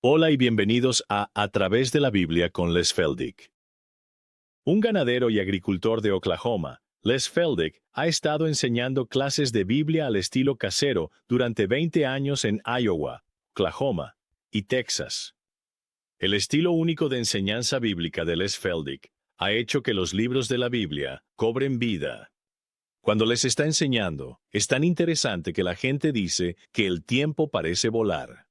Hola y bienvenidos a través de la Biblia con Les Feldick. Un ganadero y agricultor de Oklahoma, Les Feldick, ha estado enseñando clases de Biblia al estilo casero durante 20 años en Iowa, Oklahoma y Texas. El estilo único de enseñanza bíblica de Les Feldick ha hecho que los libros de la Biblia cobren vida. Cuando les está enseñando, es tan interesante que la gente dice que el tiempo parece volar.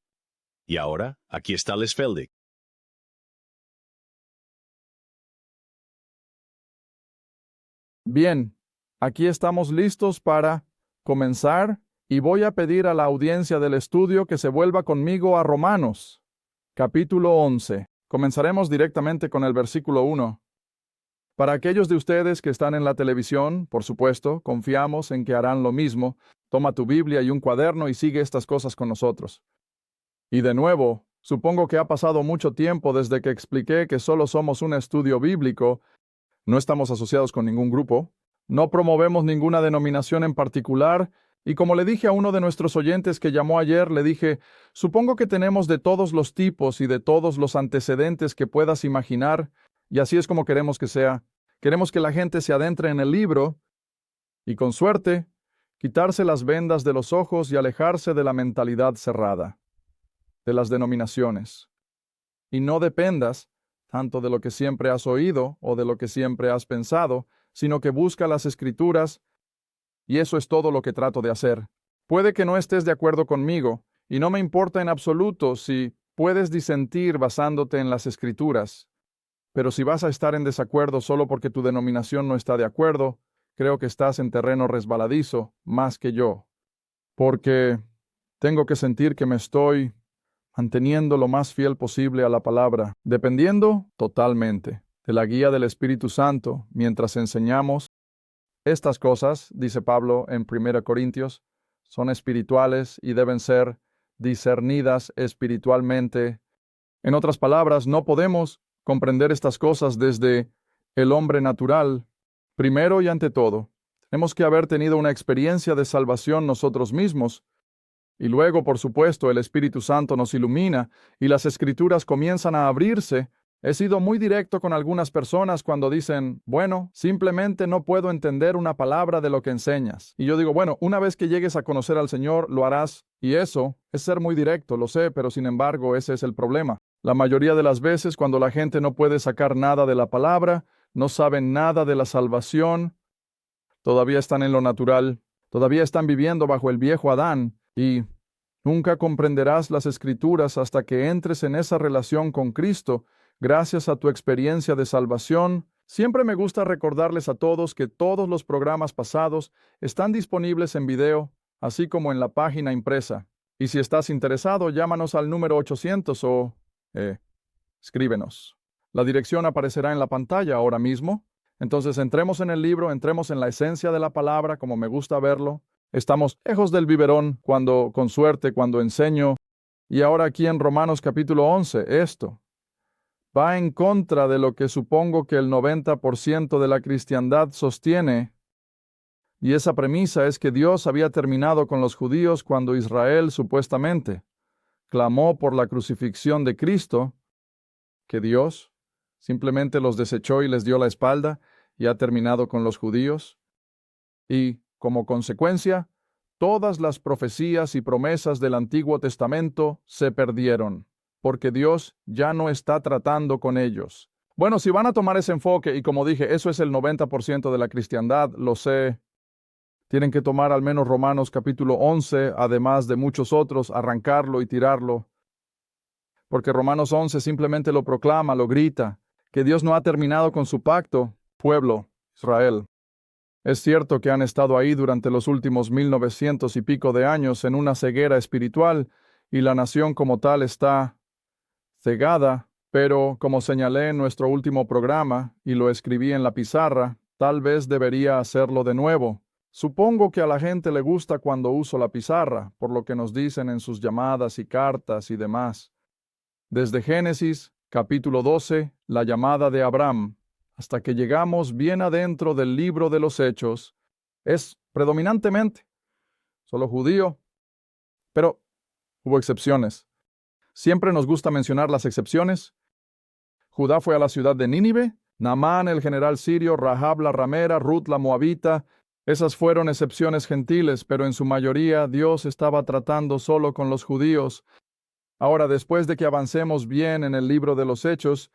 Y ahora, aquí está Les Feldick. Bien, aquí estamos listos para comenzar y voy a pedir a la audiencia del estudio que se vuelva conmigo a Romanos, capítulo 11. Comenzaremos directamente con el versículo 1. Para aquellos de ustedes que están en la televisión, por supuesto, confiamos en que harán lo mismo. Toma tu Biblia y un cuaderno y sigue estas cosas con nosotros. Y de nuevo, supongo que ha pasado mucho tiempo desde que expliqué que solo somos un estudio bíblico. No estamos asociados con ningún grupo, no promovemos ninguna denominación en particular, y como le dije a uno de nuestros oyentes que llamó ayer, le dije, supongo que tenemos de todos los tipos y de todos los antecedentes que puedas imaginar, y así es como queremos que sea. Queremos que la gente se adentre en el libro, y con suerte, quitarse las vendas de los ojos y alejarse de la mentalidad cerrada, de las denominaciones. Y no dependas tanto de lo que siempre has oído o de lo que siempre has pensado, sino que busca las Escrituras, y eso es todo lo que trato de hacer. Puede que no estés de acuerdo conmigo, y no me importa en absoluto si puedes disentir basándote en las Escrituras, pero si vas a estar en desacuerdo solo porque tu denominación no está de acuerdo, creo que estás en terreno resbaladizo más que yo, porque tengo que sentir que me estoy manteniendo lo más fiel posible a la palabra, dependiendo totalmente de la guía del Espíritu Santo mientras enseñamos. Estas cosas, dice Pablo en 1 Corintios, son espirituales y deben ser discernidas espiritualmente. En otras palabras, no podemos comprender estas cosas desde el hombre natural. Primero y ante todo, tenemos que haber tenido una experiencia de salvación nosotros mismos. Y luego, por supuesto, el Espíritu Santo nos ilumina y las Escrituras comienzan a abrirse. He sido muy directo con algunas personas cuando dicen, bueno, simplemente no puedo entender una palabra de lo que enseñas. Y yo digo, bueno, una vez que llegues a conocer al Señor, lo harás. Y eso es ser muy directo, lo sé, pero sin embargo, ese es el problema. La mayoría de las veces, cuando la gente no puede sacar nada de la palabra, no saben nada de la salvación, todavía están en lo natural, todavía están viviendo bajo el viejo Adán, y nunca comprenderás las Escrituras hasta que entres en esa relación con Cristo, gracias a tu experiencia de salvación. Siempre me gusta recordarles a todos que todos los programas pasados están disponibles en video, así como en la página impresa. Y si estás interesado, llámanos al número 800 o escríbenos. La dirección aparecerá en la pantalla ahora mismo. Entonces entremos en el libro, entremos en la esencia de la palabra, como me gusta verlo. Estamos lejos del biberón con suerte, cuando enseño. Y ahora aquí en Romanos capítulo 11, esto va en contra de lo que supongo que el 90% de la cristiandad sostiene. Y esa premisa es que Dios había terminado con los judíos cuando Israel supuestamente clamó por la crucifixión de Cristo, que Dios simplemente los desechó y les dio la espalda y ha terminado con los judíos. Y, como consecuencia, todas las profecías y promesas del Antiguo Testamento se perdieron, porque Dios ya no está tratando con ellos. Bueno, si van a tomar ese enfoque, y como dije, eso es el 90% de la cristiandad, lo sé, tienen que tomar al menos Romanos capítulo 11, además de muchos otros, arrancarlo y tirarlo, porque Romanos 11 simplemente lo proclama, lo grita, que Dios no ha terminado con su pacto, pueblo, Israel. Es cierto que han estado ahí durante los últimos 1900 y pico de años en una ceguera espiritual, y la nación como tal está cegada, pero como señalé en nuestro último programa, y lo escribí en la pizarra, tal vez debería hacerlo de nuevo. Supongo que a la gente le gusta cuando uso la pizarra, por lo que nos dicen en sus llamadas y cartas y demás. Desde Génesis, capítulo 12, la llamada de Abraham, hasta que llegamos bien adentro del libro de los Hechos, es predominantemente solo judío, pero hubo excepciones. Siempre nos gusta mencionar las excepciones. Judá fue a la ciudad de Nínive, Naamán el general sirio, Rahab la ramera, Ruth la moabita. Esas fueron excepciones gentiles, pero en su mayoría Dios estaba tratando solo con los judíos. Ahora, después de que avancemos bien en el libro de los Hechos,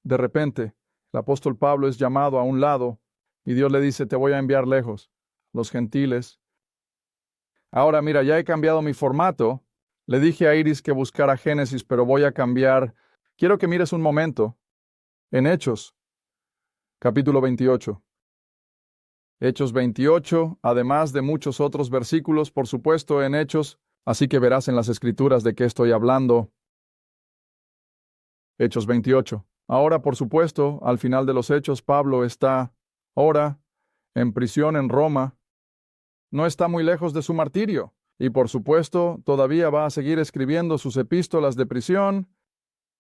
de repente, el apóstol Pablo es llamado a un lado y Dios le dice, te voy a enviar lejos, los gentiles. Ahora, mira, ya he cambiado mi formato. Le dije a Iris que buscara Génesis, pero voy a cambiar. Quiero que mires un momento en Hechos, capítulo 28. Hechos 28, además de muchos otros versículos, por supuesto, en Hechos, así que verás en las Escrituras de qué estoy hablando. Hechos 28. Ahora, por supuesto, al final de los Hechos, Pablo está ahora en prisión en Roma. No está muy lejos de su martirio. Y por supuesto, todavía va a seguir escribiendo sus epístolas de prisión.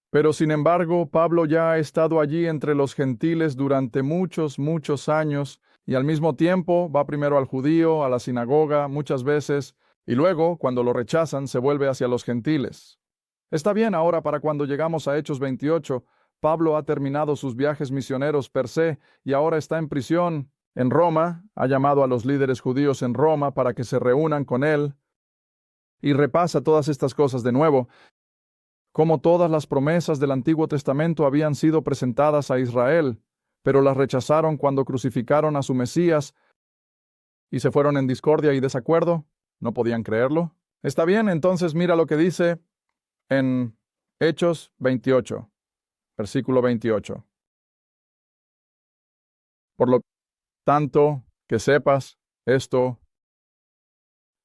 Pero sin embargo, Pablo ya ha estado allí entre los gentiles durante muchos, muchos años, y al mismo tiempo va primero al judío, a la sinagoga, muchas veces, y luego, cuando lo rechazan, se vuelve hacia los gentiles. Está bien ahora para cuando llegamos a Hechos 28, Pablo ha terminado sus viajes misioneros per se, y ahora está en prisión en Roma, ha llamado a los líderes judíos en Roma para que se reúnan con él, y repasa todas estas cosas de nuevo, como todas las promesas del Antiguo Testamento habían sido presentadas a Israel, pero las rechazaron cuando crucificaron a su Mesías y se fueron en discordia y desacuerdo. No podían creerlo. Está bien, entonces mira lo que dice en Hechos 28, versículo 28. Por lo tanto, que sepas esto,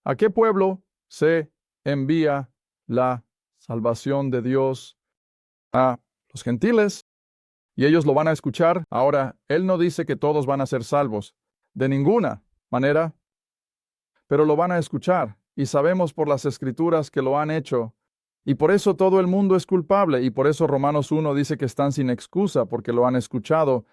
¿a qué pueblo se envía la salvación de Dios? A los gentiles, y ellos lo van a escuchar. Ahora, Él no dice que todos van a ser salvos, de ninguna manera, pero lo van a escuchar, y sabemos por las Escrituras que lo han hecho, y por eso todo el mundo es culpable, y por eso Romanos 1 dice que están sin excusa, porque lo han escuchado.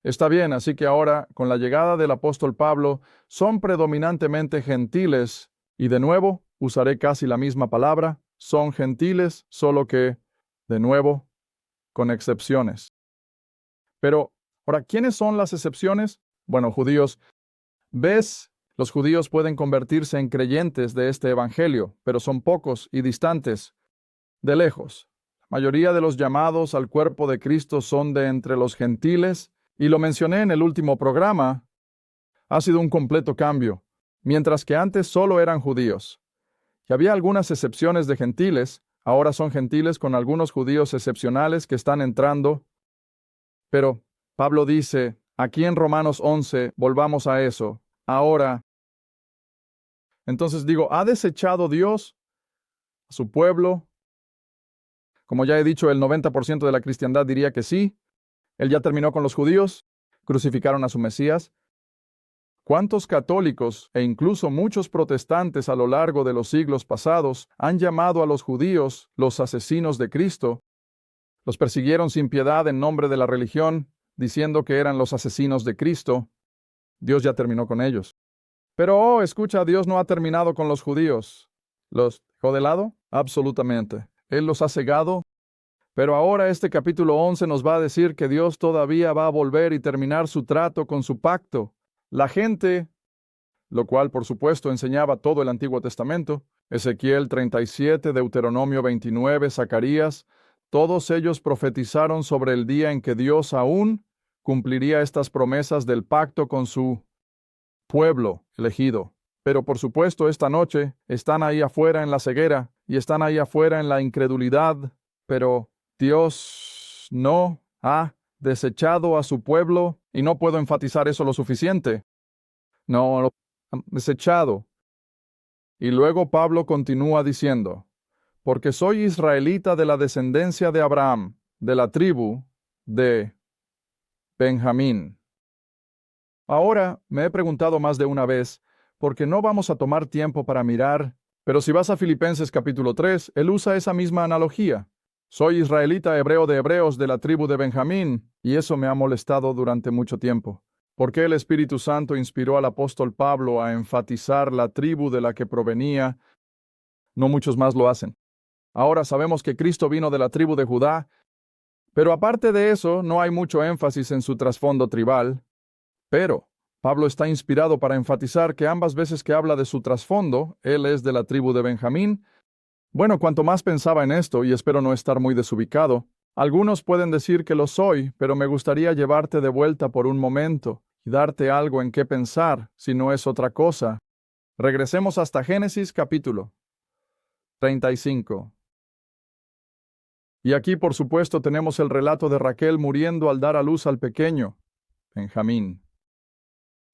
Está bien, así que ahora, con la llegada del apóstol Pablo, son predominantemente gentiles, y de nuevo, usaré casi la misma palabra, son gentiles, solo que, de nuevo, con excepciones. Pero, ahora, ¿quiénes son las excepciones? Bueno, judíos. ¿Ves? Los judíos pueden convertirse en creyentes de este evangelio, pero son pocos y distantes, de lejos. La mayoría de los llamados al cuerpo de Cristo son de entre los gentiles, y lo mencioné en el último programa. Ha sido un completo cambio, mientras que antes solo eran judíos. Y había algunas excepciones de gentiles, ahora son gentiles con algunos judíos excepcionales que están entrando. Pero Pablo dice, aquí en Romanos 11, volvamos a eso, ahora. Entonces digo, ¿ha desechado Dios a su pueblo? Como ya he dicho, el 90% de la cristiandad diría que sí. Él ya terminó con los judíos, crucificaron a su Mesías. ¿Cuántos católicos e incluso muchos protestantes a lo largo de los siglos pasados han llamado a los judíos los asesinos de Cristo? Los persiguieron sin piedad en nombre de la religión, diciendo que eran los asesinos de Cristo. Dios ya terminó con ellos. Pero, escucha, Dios no ha terminado con los judíos. ¿Los dejó de lado? Absolutamente. Él los ha cegado. Pero ahora este capítulo 11 nos va a decir que Dios todavía va a volver y terminar su trato con su pacto. La gente, lo cual por supuesto enseñaba todo el Antiguo Testamento, Ezequiel 37, Deuteronomio 29, Zacarías, todos ellos profetizaron sobre el día en que Dios aún cumpliría estas promesas del pacto con su pueblo elegido. Pero por supuesto esta noche están ahí afuera en la ceguera y están ahí afuera en la incredulidad, pero Dios no ha desechado a su pueblo, y no puedo enfatizar eso lo suficiente. No lo ha desechado. Y luego Pablo continúa diciendo, porque soy israelita de la descendencia de Abraham, de la tribu de Benjamín. Ahora me he preguntado más de una vez, porque no vamos a tomar tiempo para mirar, pero si vas a Filipenses capítulo 3, él usa esa misma analogía. Soy israelita hebreo de hebreos de la tribu de Benjamín, y eso me ha molestado durante mucho tiempo. ¿Por qué el Espíritu Santo inspiró al apóstol Pablo a enfatizar la tribu de la que provenía? No muchos más lo hacen. Ahora sabemos que Cristo vino de la tribu de Judá, pero aparte de eso, no hay mucho énfasis en su trasfondo tribal. Pero Pablo está inspirado para enfatizar que ambas veces que habla de su trasfondo, él es de la tribu de Benjamín. Bueno, cuanto más pensaba en esto, y espero no estar muy desubicado, algunos pueden decir que lo soy, pero me gustaría llevarte de vuelta por un momento y darte algo en qué pensar, si no es otra cosa. Regresemos hasta Génesis capítulo 35. Y aquí, por supuesto, tenemos el relato de Raquel muriendo al dar a luz al pequeño, Benjamín.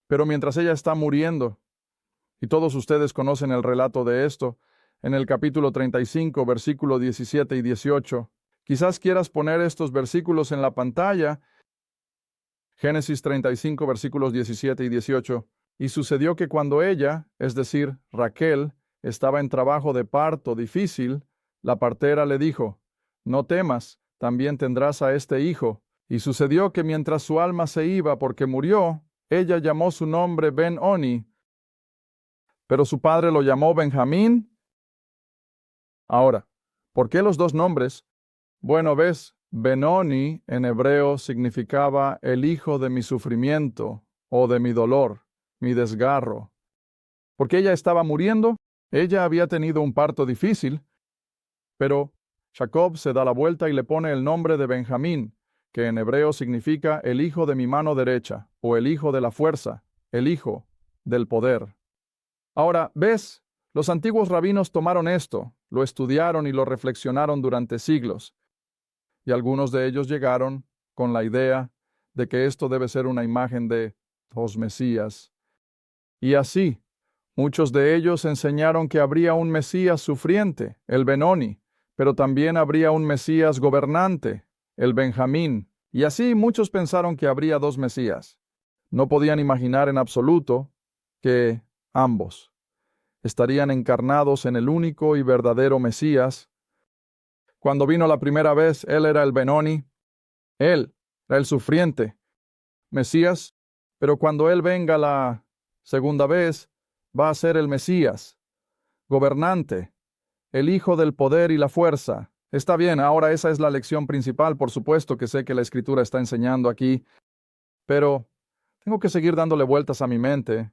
Pero mientras ella está muriendo, y todos ustedes conocen el relato de esto, en el capítulo 35, versículo 17 y 18, quizás quieras poner estos versículos en la pantalla. Génesis 35, versículos 17 y 18. Y sucedió que cuando ella, es decir, Raquel, estaba en trabajo de parto difícil, la partera le dijo: no temas, también tendrás a este hijo. Y sucedió que mientras su alma se iba porque murió, ella llamó su nombre Ben-Oni, pero su padre lo llamó Benjamín. Ahora, ¿por qué los dos nombres? Bueno, ves, Ben-Oni en hebreo significaba el hijo de mi sufrimiento o de mi dolor, mi desgarro. Porque ella estaba muriendo, ella había tenido un parto difícil, pero Jacob se da la vuelta y le pone el nombre de Benjamín, que en hebreo significa el hijo de mi mano derecha, o el hijo de la fuerza, el hijo del poder. Ahora, ¿ves? Los antiguos rabinos tomaron esto, lo estudiaron y lo reflexionaron durante siglos, y algunos de ellos llegaron con la idea de que esto debe ser una imagen de dos Mesías. Y así, muchos de ellos enseñaron que habría un Mesías sufriente, el Benoni, pero también habría un Mesías gobernante, el Benjamín, y así muchos pensaron que habría dos Mesías. No podían imaginar en absoluto que ambos estarían encarnados en el único y verdadero Mesías. Cuando vino la primera vez, él era el Benoni, él era el sufriente Mesías, pero cuando él venga la segunda vez, va a ser el Mesías, gobernante, el hijo del poder y la fuerza. Está bien, ahora esa es la lección principal, por supuesto que sé que la Escritura está enseñando aquí, pero tengo que seguir dándole vueltas a mi mente.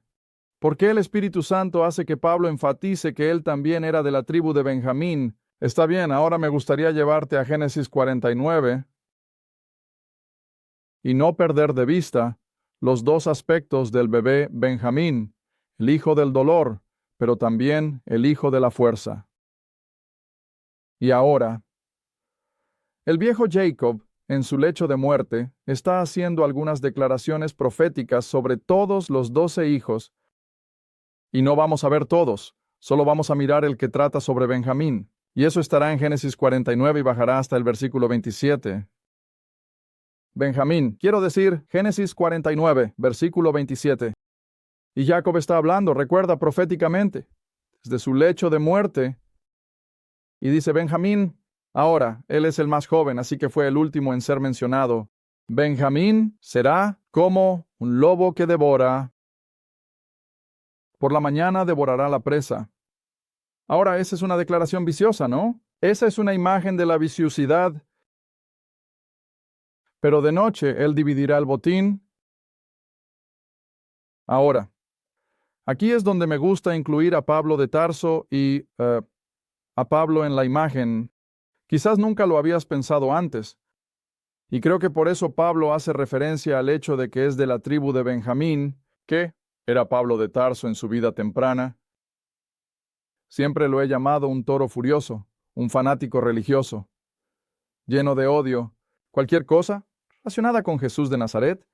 ¿Por qué el Espíritu Santo hace que Pablo enfatice que él también era de la tribu de Benjamín? Está bien, ahora me gustaría llevarte a Génesis 49 y no perder de vista los dos aspectos del bebé Benjamín, el hijo del dolor, pero también el hijo de la fuerza. Y ahora, el viejo Jacob, en su lecho de muerte, está haciendo algunas declaraciones proféticas sobre todos los 12 hijos, y no vamos a ver todos, solo vamos a mirar el que trata sobre Benjamín, y eso estará en Génesis 49 y bajará hasta el versículo 27. Benjamín, quiero decir, Génesis 49, versículo 27. Y Jacob está hablando, recuerda, proféticamente, desde su lecho de muerte, y dice Benjamín. Ahora, él es el más joven, así que fue el último en ser mencionado. Benjamín será como un lobo que devora. Por la mañana devorará la presa. Ahora, esa es una declaración viciosa, ¿no? Esa es una imagen de la viciosidad. Pero de noche él dividirá el botín. Ahora, aquí es donde me gusta incluir a Pablo de Tarso y a Pablo en la imagen. Quizás nunca lo habías pensado antes. Y creo que por eso Pablo hace referencia al hecho de que es de la tribu de Benjamín, que era Pablo de Tarso en su vida temprana. Siempre lo he llamado un toro furioso, un fanático religioso, lleno de odio, cualquier cosa relacionada con Jesús de Nazaret.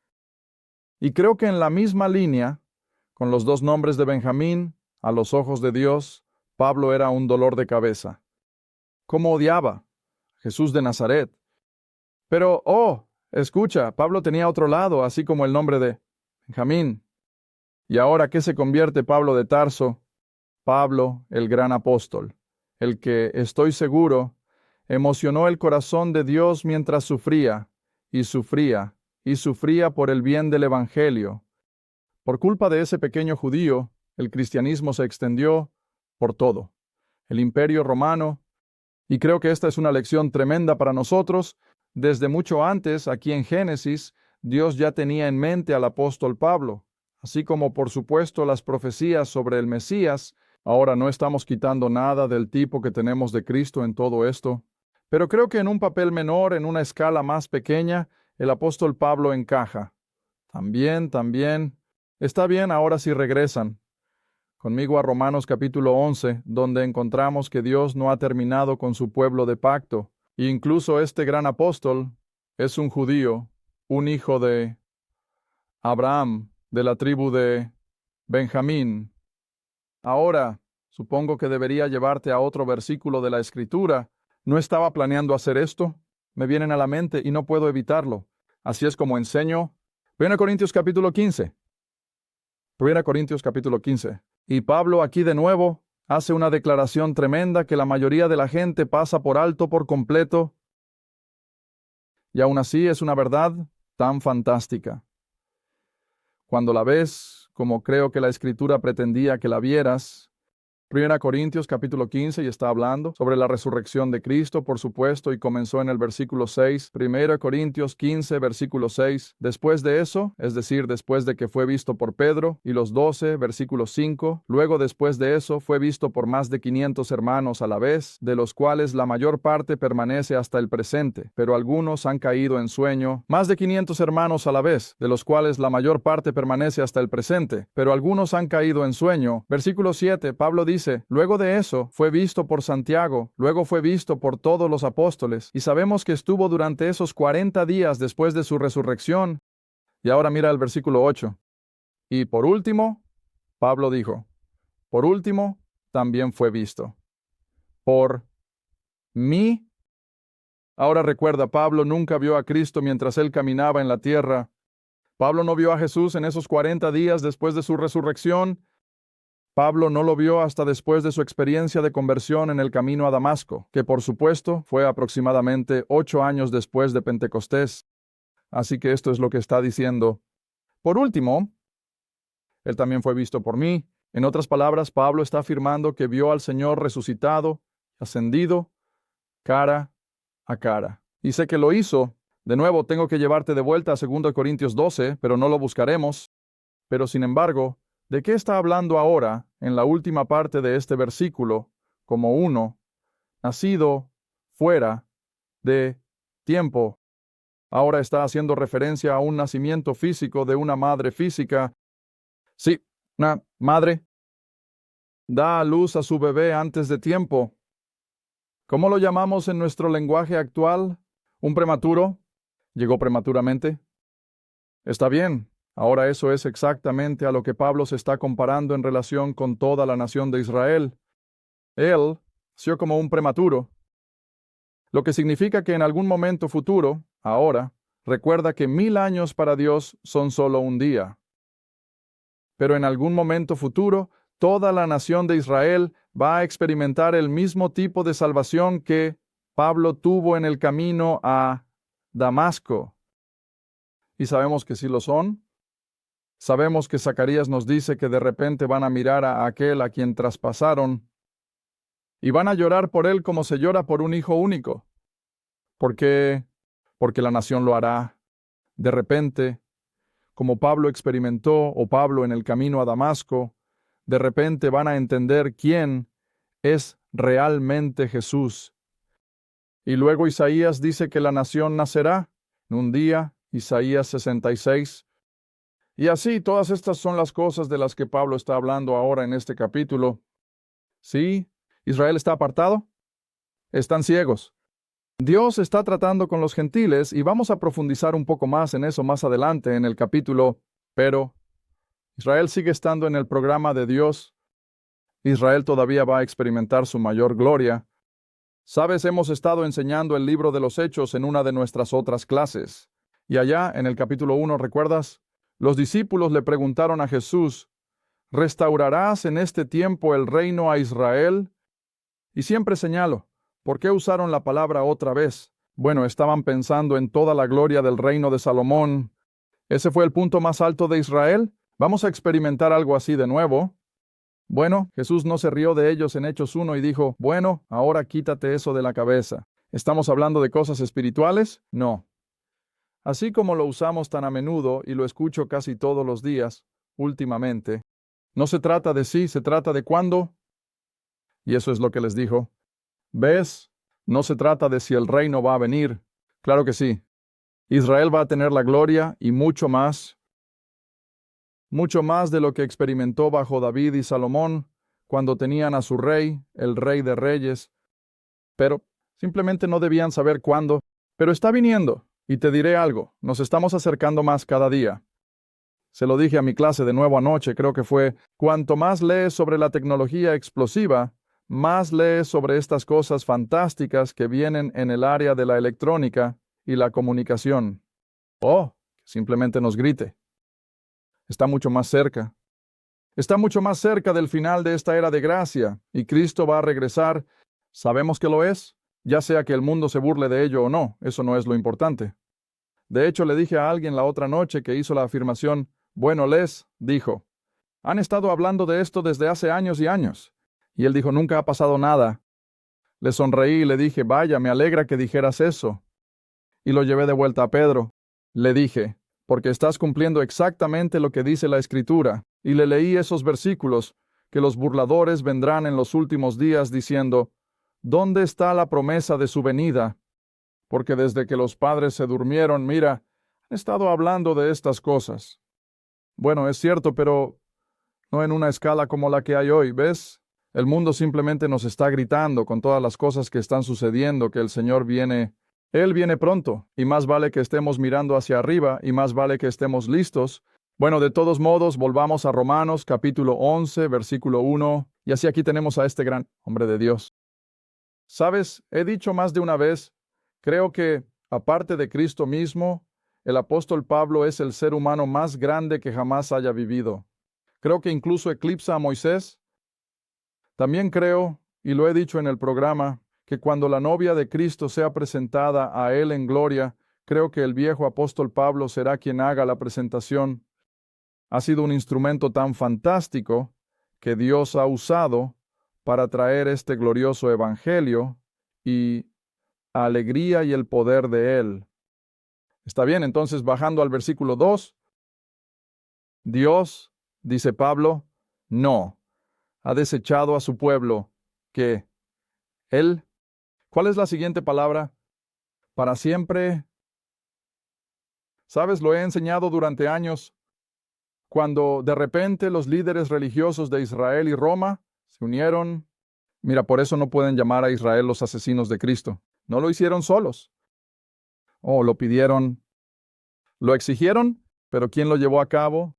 Y creo que en la misma línea, con los dos nombres de Benjamín, a los ojos de Dios, Pablo era un dolor de cabeza. ¿Cómo odiaba a Jesús de Nazaret? Pero, escucha, Pablo tenía otro lado, así como el nombre de Benjamín. ¿Y ahora qué se convierte Pablo de Tarso? Pablo, el gran apóstol, el que, estoy seguro, emocionó el corazón de Dios mientras sufría, y sufría, y sufría por el bien del Evangelio. Por culpa de ese pequeño judío, el cristianismo se extendió por todo. El imperio romano Y creo que esta es una lección tremenda para nosotros. Desde mucho antes, aquí en Génesis, Dios ya tenía en mente al apóstol Pablo, así como por supuesto las profecías sobre el Mesías. Ahora no estamos quitando nada del tipo que tenemos de Cristo en todo esto, pero creo que en un papel menor, en una escala más pequeña, el apóstol Pablo encaja. También. Está bien, ahora sí regresan conmigo a Romanos capítulo 11, donde encontramos que Dios no ha terminado con su pueblo de pacto. E incluso este gran apóstol es un judío, un hijo de Abraham, de la tribu de Benjamín. Ahora, supongo que debería llevarte a otro versículo de la Escritura. No estaba planeando hacer esto. Me vienen a la mente y no puedo evitarlo. Así es como enseño. 1 Corintios capítulo 15. 1 Corintios capítulo 15. Y Pablo aquí de nuevo hace una declaración tremenda que la mayoría de la gente pasa por alto por completo. Y aún así es una verdad tan fantástica. Cuando la ves, como creo que la Escritura pretendía que la vieras, 1 Corintios capítulo 15 y está hablando sobre la resurrección de Cristo, por supuesto, y comenzó en el versículo 6. 1 Corintios 15, versículo 6. Después de eso, es decir, después de que fue visto por Pedro, y los 12, versículo 5. Luego después de eso, fue visto por más de 500 hermanos a la vez, de los cuales la mayor parte permanece hasta el presente, pero algunos han caído en sueño. Más de 500 hermanos a la vez, de los cuales la mayor parte permanece hasta el presente, pero algunos han caído en sueño. Versículo 7, Pablo dice, luego de eso fue visto por Santiago, luego fue visto por todos los apóstoles, y sabemos que estuvo durante esos 40 días después de su resurrección. Y ahora mira el versículo 8. Y por último, Pablo dijo, por último, también fue visto por mí. Ahora recuerda, Pablo nunca vio a Cristo mientras él caminaba en la tierra. Pablo no vio a Jesús en esos 40 días después de su resurrección. Pablo no lo vio hasta después de su experiencia de conversión en el camino a Damasco, que por supuesto fue aproximadamente 8 años después de Pentecostés. Así que esto es lo que está diciendo. Por último, él también fue visto por mí. En otras palabras, Pablo está afirmando que vio al Señor resucitado, ascendido, cara a cara. Y sé que lo hizo. De nuevo, tengo que llevarte de vuelta a 2 Corintios 12, pero no lo buscaremos. Pero sin embargo, ¿de qué está hablando ahora en la última parte de este versículo como uno, nacido fuera de tiempo? Ahora está haciendo referencia a un nacimiento físico de una madre física. Sí, una madre da a luz a su bebé antes de tiempo. ¿Cómo lo llamamos en nuestro lenguaje actual? ¿Un prematuro? ¿Llegó prematuramente? Está bien. Ahora eso es exactamente a lo que Pablo se está comparando en relación con toda la nación de Israel. Él nació como un prematuro, lo que significa que en algún momento futuro, ahora, recuerda que 1000 años para Dios son solo un día. Pero en algún momento futuro, toda la nación de Israel va a experimentar el mismo tipo de salvación que Pablo tuvo en el camino a Damasco. Y sabemos que sí lo son. Sabemos que Zacarías nos dice que de repente van a mirar a aquel a quien traspasaron y van a llorar por él como se llora por un hijo único. ¿Por qué? Porque la nación lo hará. De repente, como Pablo experimentó o Pablo en el camino a Damasco, de repente van a entender quién es realmente Jesús. Y luego Isaías dice que la nación nacerá en un día, Isaías 66. Y así, todas estas son las cosas de las que Pablo está hablando ahora en este capítulo. ¿Sí? ¿Israel está apartado? Están ciegos. Dios está tratando con los gentiles y vamos a profundizar un poco más en eso más adelante en el capítulo, pero Israel sigue estando en el programa de Dios. Israel todavía va a experimentar su mayor gloria. Sabes, hemos estado enseñando el libro de los Hechos en una de nuestras otras clases. Y allá, en el capítulo 1, ¿recuerdas? Los discípulos le preguntaron a Jesús, ¿restaurarás en este tiempo el reino a Israel? Y siempre señalo, ¿por qué usaron la palabra otra vez? Bueno, estaban pensando en toda la gloria del reino de Salomón. ¿Ese fue el punto más alto de Israel? Vamos a experimentar algo así de nuevo. Bueno, Jesús no se rió de ellos en Hechos 1 y dijo, bueno, ahora quítate eso de la cabeza. ¿Estamos hablando de cosas espirituales? No. Así como lo usamos tan a menudo y lo escucho casi todos los días, últimamente, no se trata de si, se trata de cuándo. Y eso es lo que les dijo. ¿Ves? No se trata de si el reino va a venir. Claro que sí. Israel va a tener la gloria y mucho más de lo que experimentó bajo David y Salomón, cuando tenían a su rey, el rey de reyes. Pero simplemente no debían saber cuándo. Pero está viniendo. Y te diré algo, nos estamos acercando más cada día. Se lo dije a mi clase de nuevo anoche, creo que fue, cuanto más lees sobre la tecnología explosiva, más lees sobre estas cosas fantásticas que vienen en el área de la electrónica y la comunicación. Oh, simplemente nos grite. Está mucho más cerca. Está mucho más cerca del final de esta era de gracia, y Cristo va a regresar. ¿Sabemos que lo es? Ya sea que el mundo se burle de ello o no, eso no es lo importante. De hecho, le dije a alguien la otra noche que hizo la afirmación, bueno, Les, dijo, han estado hablando de esto desde hace años y años. Y él dijo, nunca ha pasado nada. Le sonreí y le dije, vaya, me alegra que dijeras eso. Y lo llevé de vuelta a Pedro. Le dije, porque estás cumpliendo exactamente lo que dice la Escritura. Y le leí esos versículos, que los burladores vendrán en los últimos días diciendo, ¿dónde está la promesa de su venida? Porque desde que los padres se durmieron, mira, han estado hablando de estas cosas. Bueno, es cierto, pero no en una escala como la que hay hoy, ¿ves? El mundo simplemente nos está gritando con todas las cosas que están sucediendo, que el Señor viene. Él viene pronto, y más vale que estemos mirando hacia arriba, y más vale que estemos listos. Bueno, de todos modos, volvamos a Romanos, capítulo 11, versículo 1, y así aquí tenemos a este gran hombre de Dios. ¿Sabes? He dicho más de una vez, creo que, aparte de Cristo mismo, el apóstol Pablo es el ser humano más grande que jamás haya vivido. Creo que incluso eclipsa a Moisés. También creo, y lo he dicho en el programa, que cuando la novia de Cristo sea presentada a Él en gloria, creo que el viejo apóstol Pablo será quien haga la presentación. Ha sido un instrumento tan fantástico que Dios ha usado para traer este glorioso evangelio y alegría y el poder de Él. Está bien, entonces bajando al versículo 2, Dios, dice Pablo, no, ha desechado a su pueblo, que Él, ¿cuál es la siguiente palabra? Para siempre. ¿Sabes? Lo he enseñado durante años. Cuando de repente los líderes religiosos de Israel y Roma se unieron, mira, por eso no pueden llamar a Israel los asesinos de Cristo. No lo hicieron solos. Lo pidieron, lo exigieron, pero ¿quién lo llevó a cabo?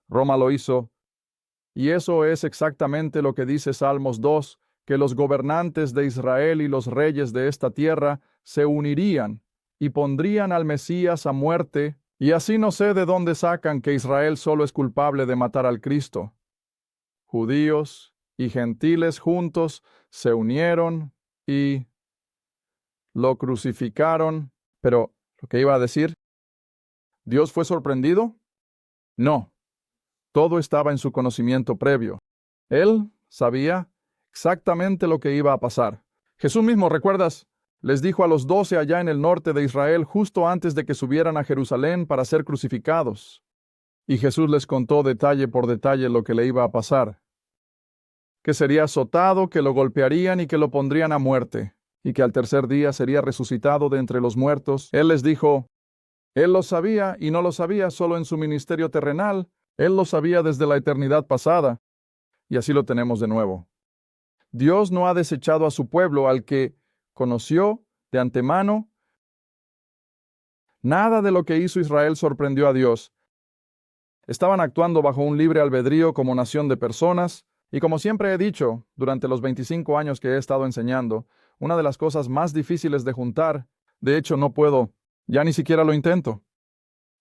Roma lo hizo. Y eso es exactamente lo que dice Salmos 2, que los gobernantes de Israel y los reyes de esta tierra se unirían y pondrían al Mesías a muerte, y así no sé de dónde sacan que Israel solo es culpable de matar al Cristo. Judíos y gentiles juntos se unieron y lo crucificaron. Pero, ¿lo que iba a decir? ¿Dios fue sorprendido? No. Todo estaba en su conocimiento previo. Él sabía exactamente lo que iba a pasar. Jesús mismo, ¿recuerdas? Les dijo a los 12 allá en el norte de Israel justo antes de que subieran a Jerusalén para ser crucificados. Y Jesús les contó detalle por detalle lo que le iba a pasar. Que sería azotado, que lo golpearían y que lo pondrían a muerte, y que al tercer día sería resucitado de entre los muertos. Él les dijo, Él lo sabía y no lo sabía solo en su ministerio terrenal, Él lo sabía desde la eternidad pasada, y así lo tenemos de nuevo. Dios no ha desechado a su pueblo al que conoció de antemano. Nada de lo que hizo Israel sorprendió a Dios. Estaban actuando bajo un libre albedrío como nación de personas, y como siempre he dicho, durante los 25 años que he estado enseñando, una de las cosas más difíciles de juntar, de hecho no puedo, ya ni siquiera lo intento.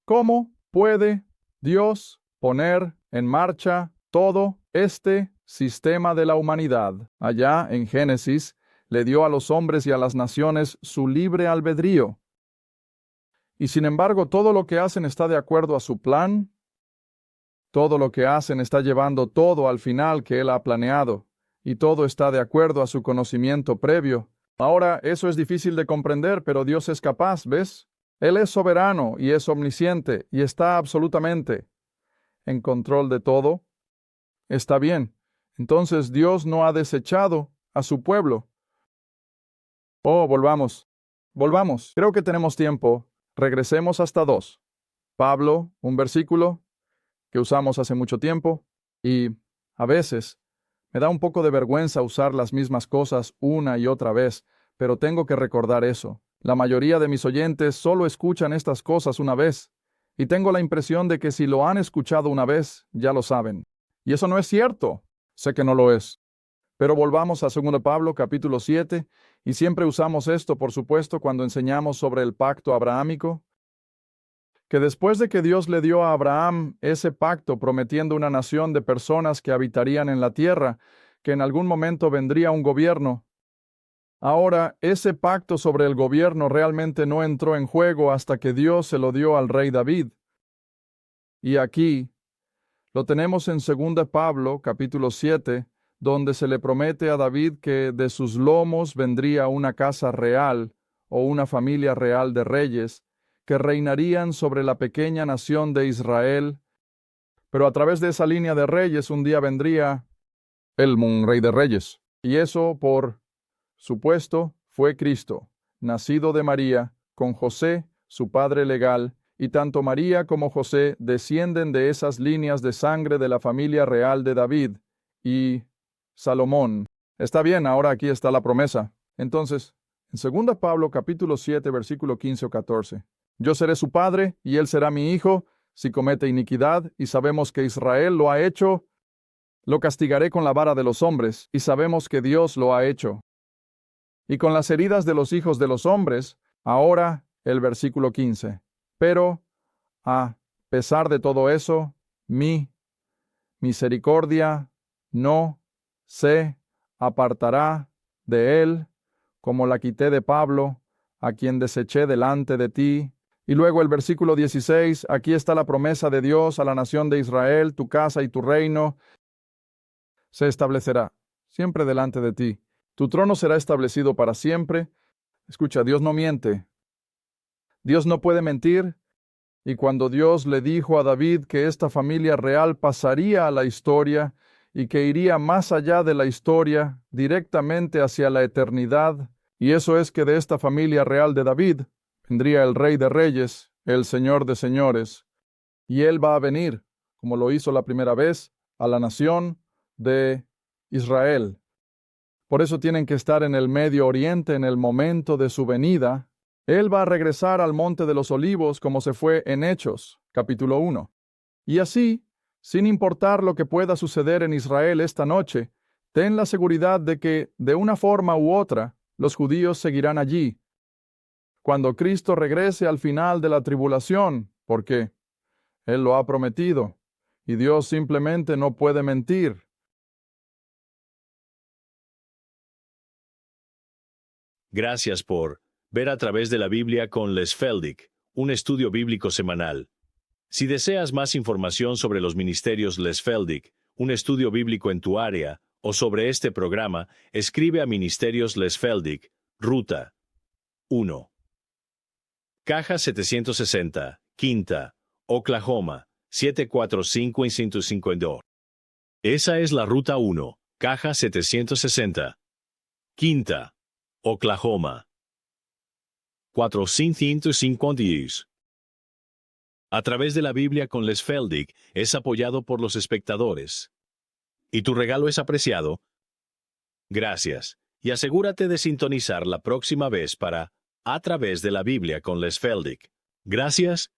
¿Cómo puede Dios poner en marcha todo este sistema de la humanidad? Allá en Génesis, le dio a los hombres y a las naciones su libre albedrío. Y sin embargo, todo lo que hacen está de acuerdo a su plan. Todo lo que hacen está llevando todo al final que Él ha planeado, y todo está de acuerdo a su conocimiento previo. Ahora, eso es difícil de comprender, pero Dios es capaz, ¿ves? Él es soberano y es omnisciente y está absolutamente en control de todo. Está bien. Entonces Dios no ha desechado a su pueblo. Oh, volvamos. Volvamos. Creo que tenemos tiempo. Regresemos hasta 2. Pablo, un versículo que usamos hace mucho tiempo, y a veces me da un poco de vergüenza usar las mismas cosas una y otra vez, pero tengo que recordar eso. La mayoría de mis oyentes solo escuchan estas cosas una vez, y tengo la impresión de que si lo han escuchado una vez, ya lo saben. Y eso no es cierto. Sé que no lo es. Pero volvamos a 2 Pablo, capítulo 7, y siempre usamos esto, por supuesto, cuando enseñamos sobre el pacto abrahámico, que después de que Dios le dio a Abraham ese pacto prometiendo una nación de personas que habitarían en la tierra, que en algún momento vendría un gobierno, ahora ese pacto sobre el gobierno realmente no entró en juego hasta que Dios se lo dio al rey David. Y aquí lo tenemos en 2 Pablo, capítulo 7, donde se le promete a David que de sus lomos vendría una casa real o una familia real de reyes, que reinarían sobre la pequeña nación de Israel, pero a través de esa línea de reyes un día vendría el rey de reyes. Y eso, por supuesto, fue Cristo, nacido de María, con José, su padre legal, y tanto María como José descienden de esas líneas de sangre de la familia real de David y Salomón. Está bien, ahora aquí está la promesa. Entonces, en 2 Pablo capítulo 7, versículo 15 o 14. Yo seré su padre, y él será mi hijo. Si comete iniquidad, y sabemos que Israel lo ha hecho, lo castigaré con la vara de los hombres, y sabemos que Dios lo ha hecho. Y con las heridas de los hijos de los hombres, ahora el versículo 15. Pero, a pesar de todo eso, mi misericordia no se apartará de él, como la quité de Pablo, a quien deseché delante de ti. Y luego el versículo 16, aquí está la promesa de Dios a la nación de Israel: tu casa y tu reino se establecerá siempre delante de ti. Tu trono será establecido para siempre. Escucha, Dios no miente. Dios no puede mentir. Y cuando Dios le dijo a David que esta familia real pasaría a la historia y que iría más allá de la historia, directamente hacia la eternidad, y eso es que de esta familia real de David vendría el Rey de Reyes, el Señor de Señores, y Él va a venir, como lo hizo la primera vez, a la nación de Israel. Por eso tienen que estar en el Medio Oriente en el momento de su venida. Él va a regresar al Monte de los Olivos como se fue en Hechos, capítulo 1. Y así, sin importar lo que pueda suceder en Israel esta noche, ten la seguridad de que, de una forma u otra, los judíos seguirán allí, cuando Cristo regrese al final de la tribulación, porque Él lo ha prometido, y Dios simplemente no puede mentir. Gracias por ver a través de la Biblia con Les Feldick, un estudio bíblico semanal. Si deseas más información sobre los ministerios Les Feldick, un estudio bíblico en tu área, o sobre este programa, escribe a Ministerios Les Feldick, Ruta 1. Caja 760, Quinta, Oklahoma, 74552. Esa es la Ruta 1, Caja 760, Quinta, Oklahoma, 455. A través de la Biblia con Les Feldick es apoyado por los espectadores. ¿Y tu regalo es apreciado? Gracias, y asegúrate de sintonizar la próxima vez para A través de la Biblia con Les Feldick. Gracias